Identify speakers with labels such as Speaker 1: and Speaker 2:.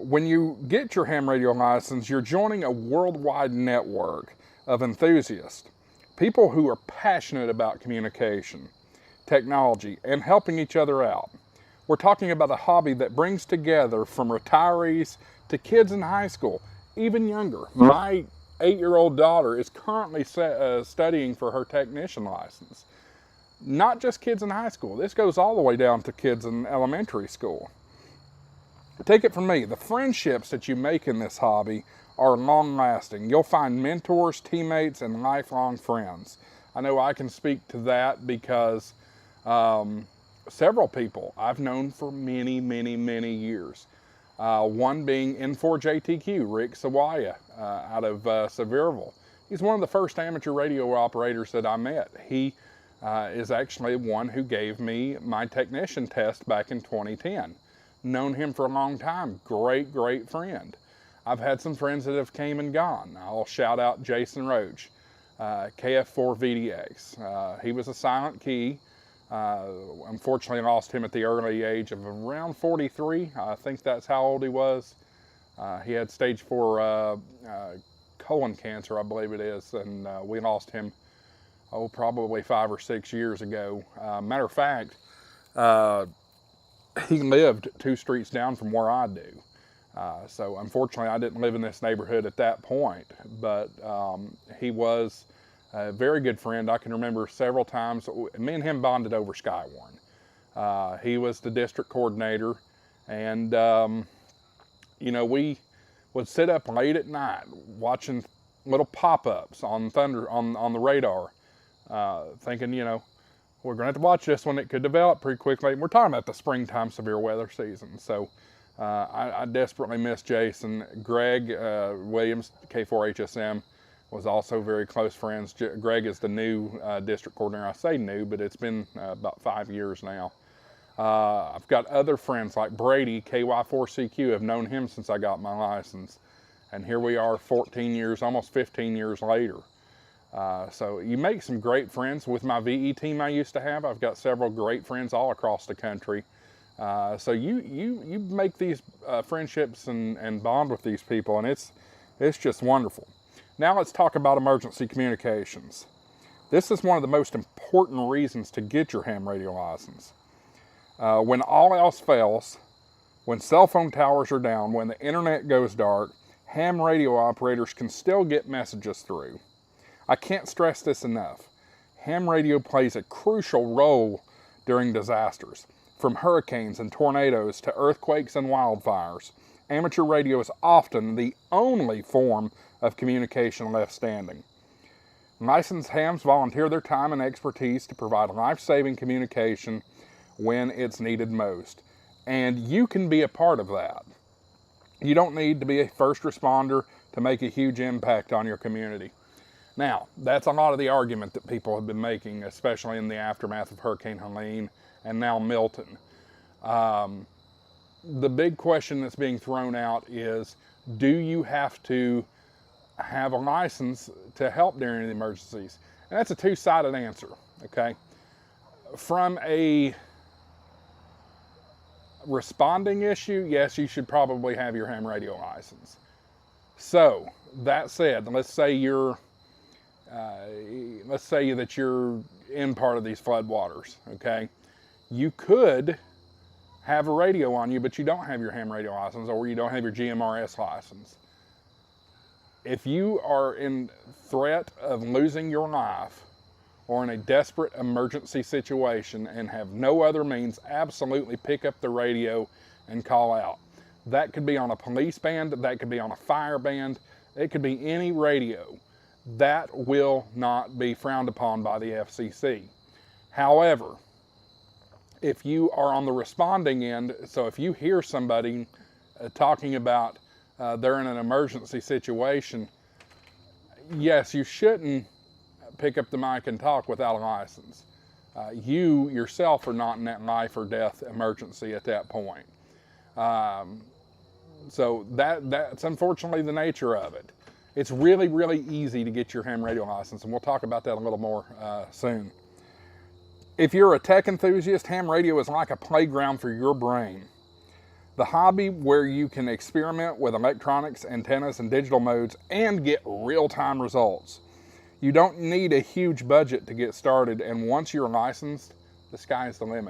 Speaker 1: When you get your ham radio license, you're joining a worldwide network of enthusiasts, people who are passionate about communication, technology, and helping each other out. We're talking about a hobby that brings together from retirees to kids in high school, even younger. My 8-year-old daughter is currently studying for her technician license. Not just kids in high school. This goes all the way down to kids in elementary school. Take it from me, the friendships that you make in this hobby are long-lasting. You'll find mentors, teammates, and lifelong friends. I know I can speak to that because several people I've known for many, many, many years. One being N4JTQ, Rick Sawaya, out of Sevierville. He's one of the first amateur radio operators that I met. He is actually one who gave me my technician test back in 2010. Known him for a long time. Great, great friend. I've had some friends that have came and gone. I'll shout out Jason Roach, KF4VDX. He was a silent key. Unfortunately, I lost him at the early age of around 43. I think that's how old he was. He had stage 4 colon cancer, I believe it is, and we lost him, probably 5 or 6 years ago. Matter of fact, he lived 2 streets down from where I do. So unfortunately, I didn't live in this neighborhood at that point, but he was a very good friend. I can remember several times, me and him bonded over Skywarn. He was the district coordinator, and we would sit up late at night watching little pop-ups on on the radar, thinking, we're going to have to watch this one. It could develop pretty quickly. We're talking about the springtime severe weather season. So I desperately miss Jason. Greg Williams, K4HSM, was also very close friends. Greg is the new district coordinator. I say new, but it's been about 5 years now. I've got other friends like Brady, KY4CQ. I've known him since I got my license. And here we are 14 years, almost 15 years later. So you make some great friends. With my VE team I used to have, I've got several great friends all across the country. So you make these friendships and bond with these people, and it's just wonderful. Now let's talk about emergency communications. This is one of the most important reasons to get your ham radio license. When all else fails, when cell phone towers are down, when the internet goes dark, ham radio operators can still get messages through. I can't stress this enough. Ham radio plays a crucial role during disasters. From hurricanes and tornadoes to earthquakes and wildfires, amateur radio is often the only form of communication left standing. Licensed hams volunteer their time and expertise to provide life-saving communication when it's needed most. And you can be a part of that. You don't need to be a first responder to make a huge impact on your community. Now, that's a lot of the argument that people have been making, especially in the aftermath of Hurricane Helene and now Milton. The big question that's being thrown out is, do you have to have a license to help during the emergencies? And that's a two-sided answer, okay? From a responding issue, yes, you should probably have your ham radio license. So, that said, let's say that you're in part of these floodwaters, okay? You could have a radio on you, but you don't have your ham radio license, or you don't have your GMRS license. If you are in threat of losing your life or in a desperate emergency situation and have no other means, absolutely pick up the radio and call out. That could be on a police band, that could be on a fire band, it could be any radio. That will not be frowned upon by the FCC. However, if you are on the responding end, so if you hear somebody talking about they're in an emergency situation, yes, you shouldn't pick up the mic and talk without a license. You yourself are not in that life or death emergency at that point. So that's unfortunately the nature of it. It's really, really easy to get your ham radio license, and we'll talk about that a little more soon. If you're a tech enthusiast, ham radio is like a playground for your brain. The hobby where you can experiment with electronics, antennas, and digital modes and get real-time results. You don't need a huge budget to get started, and once you're licensed, the sky is the limit.